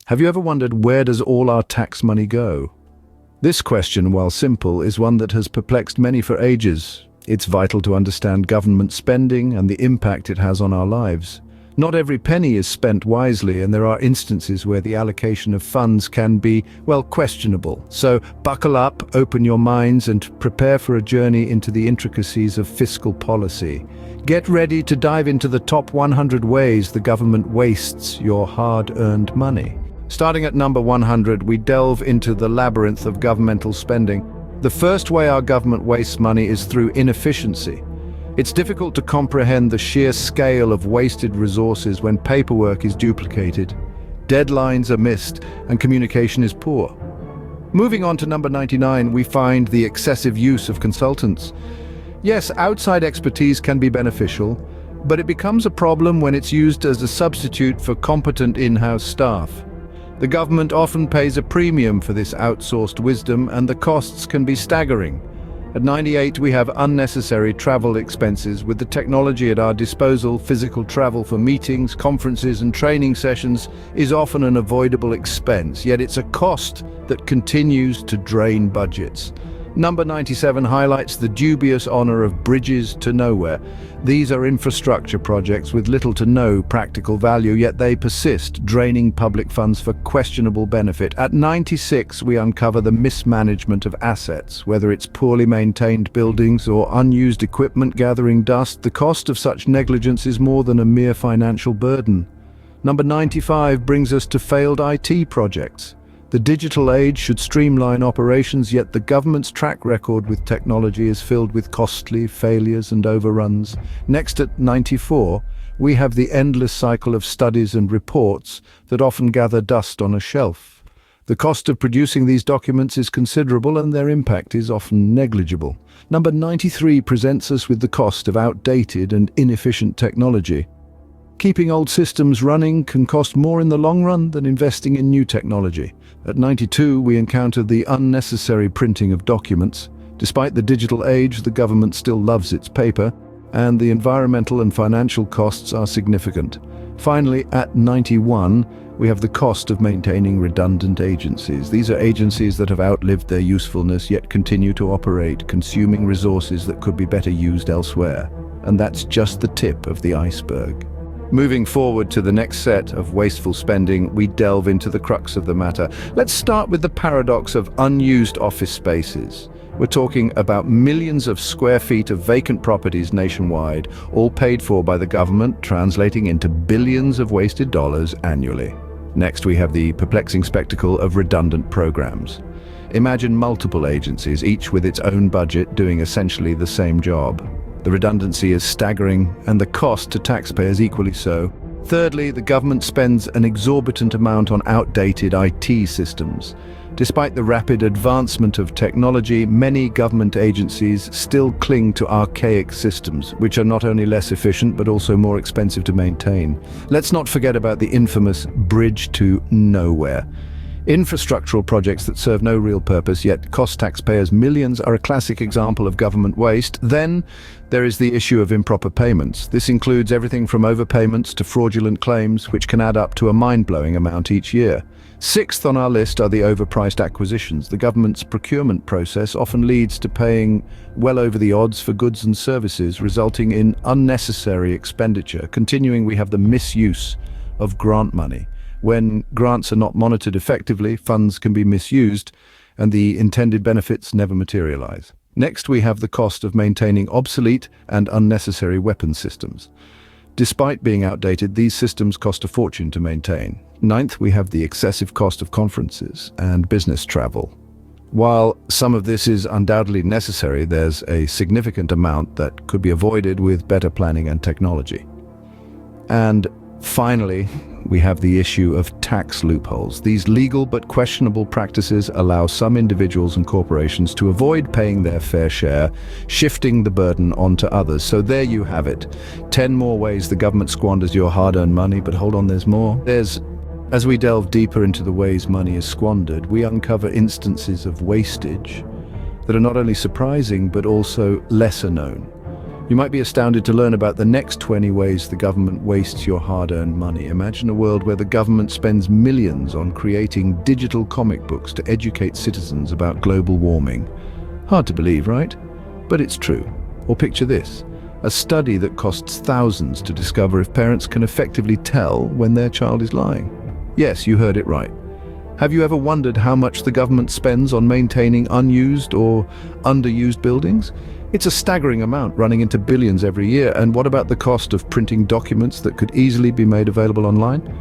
Have you ever wondered, where does all our tax money go? This question, while simple, is one that has perplexed many for ages. It's vital to understand government spending and the impact it has on our lives. Not every penny is spent wisely, and there are instances where the allocation of funds can be, well, questionable. So buckle up, open your minds, and prepare for a journey into the intricacies of fiscal policy. Get ready to dive into the top 100 ways the government wastes your hard-earned money. Starting at number 100, we delve into the labyrinth of governmental spending. The first way our government wastes money is through inefficiency. It's difficult to comprehend the sheer scale of wasted resources when paperwork is duplicated, deadlines are missed, and communication is poor. Moving on to number 99, we find the excessive use of consultants. Yes, outside expertise can be beneficial, but it becomes a problem when it's used as a substitute for competent in-house staff. The government often pays a premium for this outsourced wisdom, and the costs can be staggering. At 98, we have unnecessary travel expenses. With the technology at our disposal, physical travel for meetings, conferences, and training sessions is often an avoidable expense, yet it's a cost that continues to drain budgets. Number 97 highlights the dubious honor of bridges to nowhere. These are infrastructure projects with little to no practical value, yet they persist, draining public funds for questionable benefit. At 96, we uncover the mismanagement of assets. Whether it's poorly maintained buildings or unused equipment gathering dust, the cost of such negligence is more than a mere financial burden. Number 95 brings us to failed IT projects. The digital age should streamline operations, yet the government's track record with technology is filled with costly failures and overruns. Next, at 94, we have the endless cycle of studies and reports that often gather dust on a shelf. The cost of producing these documents is considerable, and their impact is often negligible. Number 93 presents us with the cost of outdated and inefficient technology. Keeping old systems running can cost more in the long run than investing in new technology. At 92, we encounter the unnecessary printing of documents. Despite the digital age, the government still loves its paper, and the environmental and financial costs are significant. Finally, at 91, we have the cost of maintaining redundant agencies. These are agencies that have outlived their usefulness yet continue to operate, consuming resources that could be better used elsewhere. And that's just the tip of the iceberg. Moving forward to the next set of wasteful spending, we delve into the crux of the matter. Let's start with the paradox of unused office spaces. We're talking about millions of square feet of vacant properties nationwide, all paid for by the government, translating into billions of wasted dollars annually. Next, we have the perplexing spectacle of redundant programs. Imagine multiple agencies, each with its own budget, doing essentially the same job. The redundancy is staggering, and the cost to taxpayers equally so. Thirdly, the government spends an exorbitant amount on outdated IT systems. Despite the rapid advancement of technology, many government agencies still cling to archaic systems, which are not only less efficient but also more expensive to maintain. Let's not forget about the infamous bridge to nowhere. Infrastructural projects that serve no real purpose yet cost taxpayers millions are a classic example of government waste. Then there is the issue of improper payments. This includes everything from overpayments to fraudulent claims, which can add up to a mind-blowing amount each year. Sixth on our list are the overpriced acquisitions. The government's procurement process often leads to paying well over the odds for goods and services, resulting in unnecessary expenditure. Continuing, we have the misuse of grant money. When grants are not monitored effectively, funds can be misused, and the intended benefits never materialize. Next, we have the cost of maintaining obsolete and unnecessary weapons systems. Despite being outdated, these systems cost a fortune to maintain. Ninth, we have the excessive cost of conferences and business travel. While some of this is undoubtedly necessary, there's a significant amount that could be avoided with better planning and technology. And finally, we have the issue of tax loopholes. These legal but questionable practices allow some individuals and corporations to avoid paying their fair share, shifting the burden onto others. So there you have it. 10 more ways the government squanders your hard-earned money, but hold on, there's more. As we delve deeper into the ways money is squandered, we uncover instances of wastage that are not only surprising, but also lesser known. You might be astounded to learn about the next 20 ways the government wastes your hard-earned money. Imagine a world where the government spends millions on creating digital comic books to educate citizens about global warming. Hard to believe, right? But it's true. Or picture this, a study that costs thousands to discover if parents can effectively tell when their child is lying. Yes, you heard it right. Have you ever wondered how much the government spends on maintaining unused or underused buildings? It's a staggering amount, running into billions every year. And what about the cost of printing documents that could easily be made available online?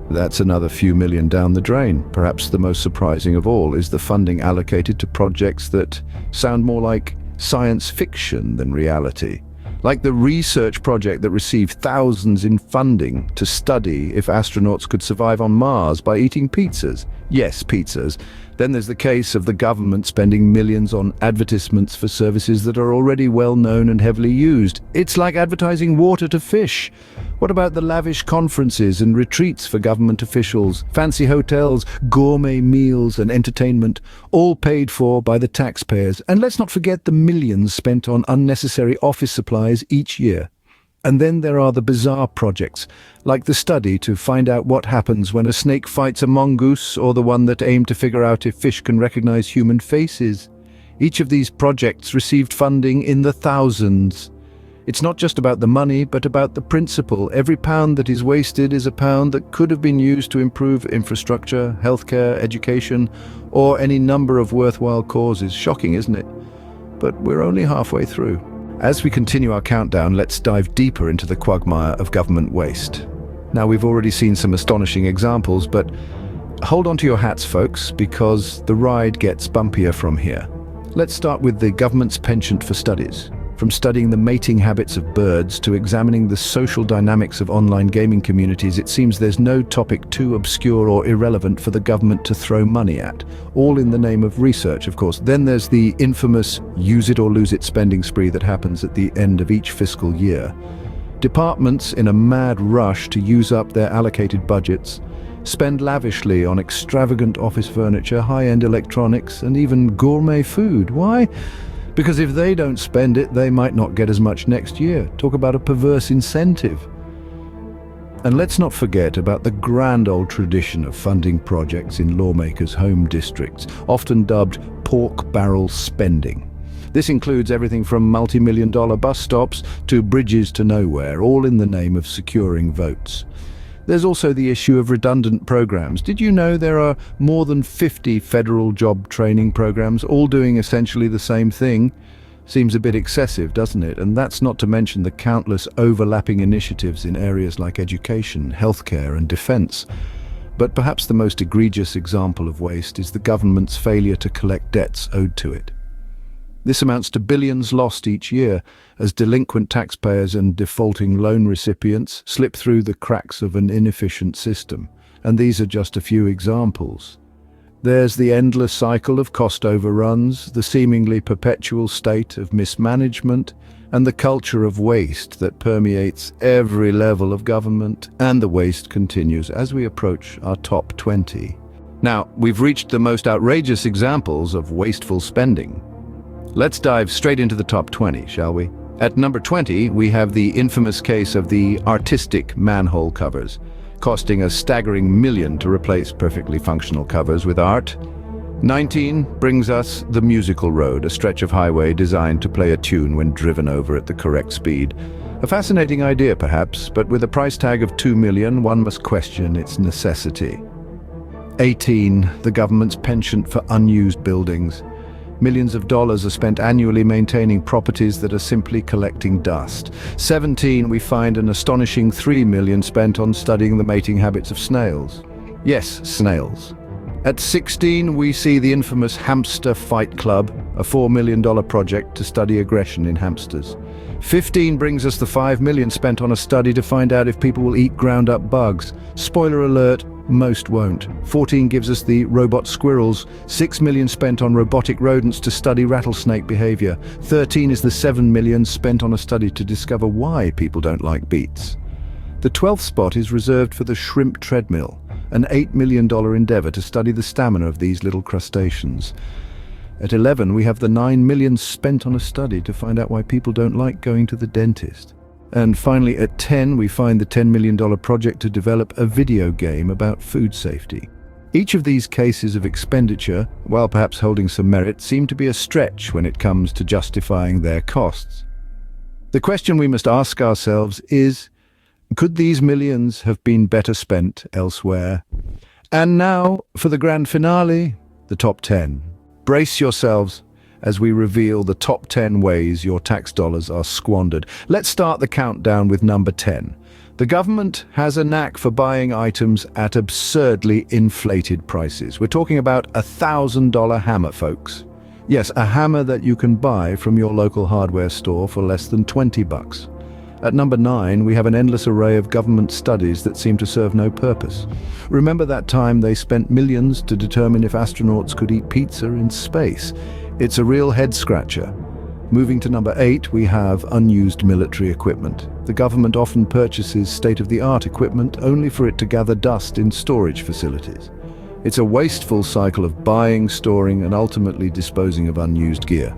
That's another few million down the drain. Perhaps the most surprising of all is the funding allocated to projects that sound more like science fiction than reality. Like the research project that received thousands in funding to study if astronauts could survive on Mars by eating pizzas. Yes, pizzas. Then there's the case of the government spending millions on advertisements for services that are already well known and heavily used. It's like advertising water to fish. What about the lavish conferences and retreats for government officials, fancy hotels, gourmet meals and entertainment, all paid for by the taxpayers? And let's not forget the millions spent on unnecessary office supplies each year. And then there are the bizarre projects, like the study to find out what happens when a snake fights a mongoose, or the one that aimed to figure out if fish can recognize human faces. Each of these projects received funding in the thousands. It's not just about the money, but about the principle. Every pound that is wasted is a pound that could have been used to improve infrastructure, healthcare, education, or any number of worthwhile causes. Shocking, isn't it? But we're only halfway through. As we continue our countdown, let's dive deeper into the quagmire of government waste. Now, we've already seen some astonishing examples, but hold on to your hats, folks, because the ride gets bumpier from here. Let's start with the government's penchant for studies. From studying the mating habits of birds to examining the social dynamics of online gaming communities, it seems there's no topic too obscure or irrelevant for the government to throw money at, all in the name of research, of course. Then there's the infamous use it or lose it spending spree that happens at the end of each fiscal year. Departments, in a mad rush to use up their allocated budgets, spend lavishly on extravagant office furniture, high-end electronics, and even gourmet food. Why? Because if they don't spend it, they might not get as much next year. Talk about a perverse incentive. And let's not forget about the grand old tradition of funding projects in lawmakers' home districts, often dubbed pork barrel spending. This includes everything from multi-million-dollar bus stops to bridges to nowhere, all in the name of securing votes. There's also the issue of redundant programs. Did you know there are more than 50 federal job training programs, all doing essentially the same thing? Seems a bit excessive, doesn't it? And that's not to mention the countless overlapping initiatives in areas like education, healthcare, and defense. But perhaps the most egregious example of waste is the government's failure to collect debts owed to it. This amounts to billions lost each year as delinquent taxpayers and defaulting loan recipients slip through the cracks of an inefficient system. And these are just a few examples. There's the endless cycle of cost overruns, the seemingly perpetual state of mismanagement, and the culture of waste that permeates every level of government. And the waste continues as we approach our top 20. Now, we've reached the most outrageous examples of wasteful spending. Let's dive straight into the top 20, shall we? At number 20, we have the infamous case of the artistic manhole covers, costing a staggering $1 million to replace perfectly functional covers with art. 19 brings us the musical road, a stretch of highway designed to play a tune when driven over at the correct speed. A fascinating idea, perhaps, but with a price tag of $2 million, one must question its necessity. 18, the government's penchant for unused buildings. Millions of dollars are spent annually maintaining properties that are simply collecting dust. 17, we find an astonishing $3 million spent on studying the mating habits of snails. Yes, snails. At 16, we see the infamous Hamster Fight Club, a $4 million project to study aggression in hamsters. 15 brings us the $5 million spent on a study to find out if people will eat ground-up bugs. Spoiler alert, most won't. 14 gives us the robot squirrels, $6 million spent on robotic rodents to study rattlesnake behavior. 13 is the $7 million spent on a study to discover why people don't like beets. The 12th spot is reserved for the shrimp treadmill, an $8 million endeavor to study the stamina of these little crustaceans. At 11, we have the 9 million spent on a study to find out why people don't like going to the dentist. And finally, at 10, we find the $10 million project to develop a video game about food safety. Each of these cases of expenditure, while perhaps holding some merit, seem to be a stretch when it comes to justifying their costs. The question we must ask ourselves is, could these millions have been better spent elsewhere? And now, for the grand finale, the top 10. Brace yourselves as we reveal the top 10 ways your tax dollars are squandered. Let's start the countdown with number 10. The government has a knack for buying items at absurdly inflated prices. We're talking about $1,000 hammer, folks. Yes, a hammer that you can buy from your local hardware store for less than $20. At number 9, we have an endless array of government studies that seem to serve no purpose. Remember that time they spent millions to determine if astronauts could eat pizza in space? It's a real head-scratcher. Moving to number 8, we have unused military equipment. The government often purchases state-of-the-art equipment only for it to gather dust in storage facilities. It's a wasteful cycle of buying, storing, and ultimately disposing of unused gear.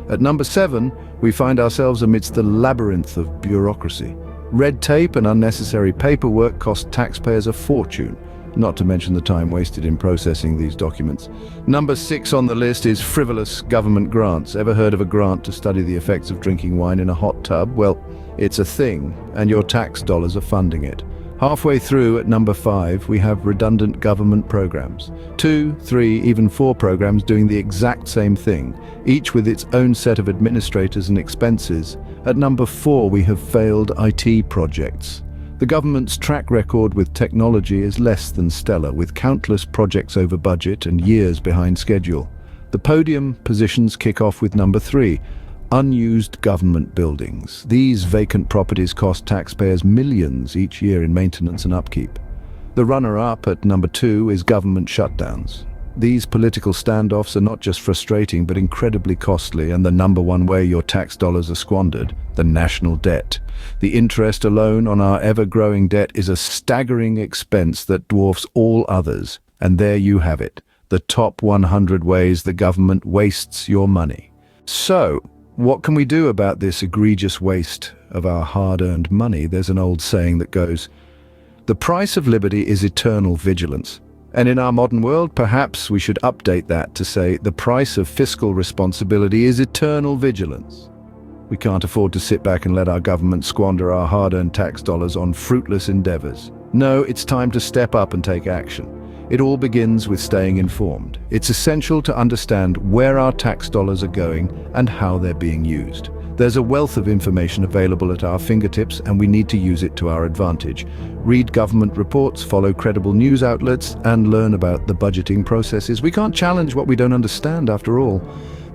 At number 7, we find ourselves amidst the labyrinth of bureaucracy. Red tape and unnecessary paperwork cost taxpayers a fortune, not to mention the time wasted in processing these documents. Number 6 on the list is frivolous government grants. Ever heard of a grant to study the effects of drinking wine in a hot tub? Well, it's a thing, and your tax dollars are funding it. Halfway through, at number 5, we have redundant government programs. 2, 3, even 4 programs doing the exact same thing, each with its own set of administrators and expenses. At number 4, we have failed IT projects. The government's track record with technology is less than stellar, with countless projects over budget and years behind schedule. The podium positions kick off with number 3, unused government buildings. These vacant properties cost taxpayers millions each year in maintenance and upkeep. The runner-up at number 2 is government shutdowns. These political standoffs are not just frustrating but incredibly costly, and the number 1 way your tax dollars are squandered, the national debt. The interest alone on our ever-growing debt is a staggering expense that dwarfs all others. And there you have it, the top 100 ways the government wastes your money. So, what can we do about this egregious waste of our hard-earned money? There's an old saying that goes, "The price of liberty is eternal vigilance." And in our modern world, perhaps we should update that to say, the price of fiscal responsibility is eternal vigilance. We can't afford to sit back and let our government squander our hard-earned tax dollars on fruitless endeavors. No, it's time to step up and take action. It all begins with staying informed. It's essential to understand where our tax dollars are going and how they're being used. There's a wealth of information available at our fingertips, and we need to use it to our advantage. Read government reports, follow credible news outlets, and learn about the budgeting processes. We can't challenge what we don't understand, after all.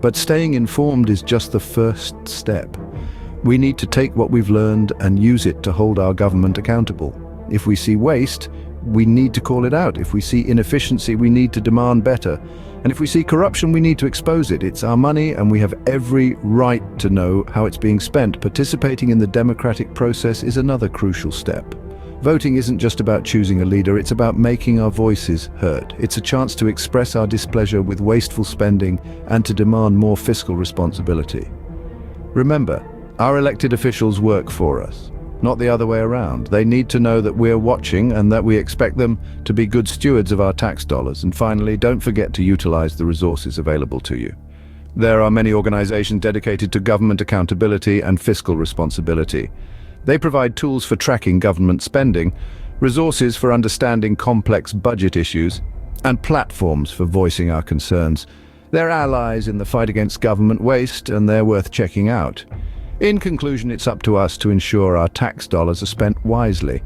But staying informed is just the first step. We need to take what we've learned and use it to hold our government accountable. If we see waste, we need to call it out. If we see inefficiency, we need to demand better. And if we see corruption, we need to expose it. It's our money, and we have every right to know how it's being spent. Participating in the democratic process is another crucial step. Voting isn't just about choosing a leader, it's about making our voices heard. It's a chance to express our displeasure with wasteful spending and to demand more fiscal responsibility. Remember, our elected officials work for us, not the other way around. They need to know that we're watching and that we expect them to be good stewards of our tax dollars. And finally, don't forget to utilize the resources available to you. There are many organizations dedicated to government accountability and fiscal responsibility. They provide tools for tracking government spending, resources for understanding complex budget issues, and platforms for voicing our concerns. They're allies in the fight against government waste, and they're worth checking out. In conclusion, it's up to us to ensure our tax dollars are spent wisely.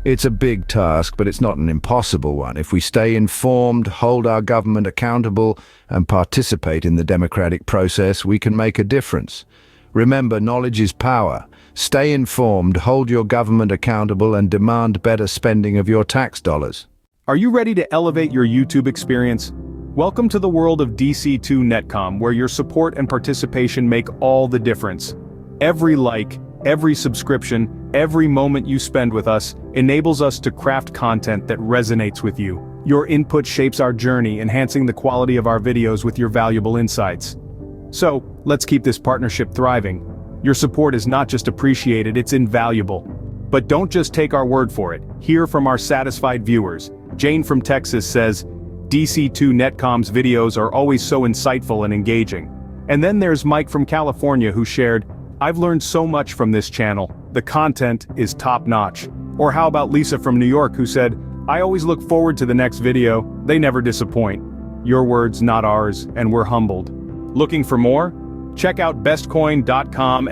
It's a big task, but it's not an impossible one. If we stay informed, hold our government accountable, and participate in the democratic process, we can make a difference. Remember, knowledge is power. Stay informed, hold your government accountable, and demand better spending of your tax dollars. Are you ready to elevate your YouTube experience? Welcome to the world of DC2 Netcom, where your support and participation make all the difference. Every like, every subscription, every moment you spend with us enables us to craft content that resonates with you. Your input shapes our journey, enhancing the quality of our videos with your valuable insights. So, let's keep this partnership thriving. Your support is not just appreciated, it's invaluable. But don't just take our word for it. Hear from our satisfied viewers. Jane from Texas says, DC2 Netcom's videos are always so insightful and engaging. And then there's Mike from California who shared, I've learned so much from this channel. The content is top-notch. Or how about Lisa from New York who said, I always look forward to the next video, they never disappoint. Your words, not ours, and we're humbled. Looking for more? Check out bestcoin.com!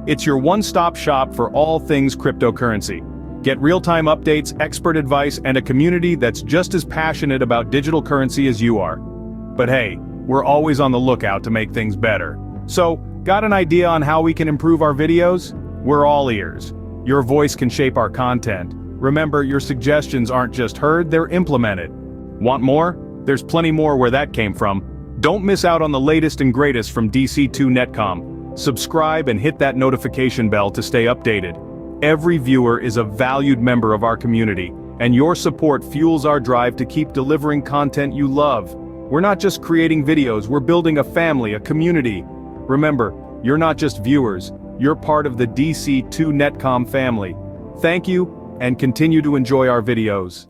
It's your one-stop shop for all things cryptocurrency. Get real-time updates, expert advice, and a community that's just as passionate about digital currency as you are. But hey, we're always on the lookout to make things better. So, got an idea on how we can improve our videos? We're all ears. Your voice can shape our content. Remember, your suggestions aren't just heard, they're implemented. Want more? There's plenty more where that came from. Don't miss out on the latest and greatest from DC2 Netcom. Subscribe and hit that notification bell to stay updated. Every viewer is a valued member of our community, and your support fuels our drive to keep delivering content you love. We're not just creating videos, we're building a family, a community. Remember, you're not just viewers, you're part of the DC2 Netcom family. Thank you, and continue to enjoy our videos.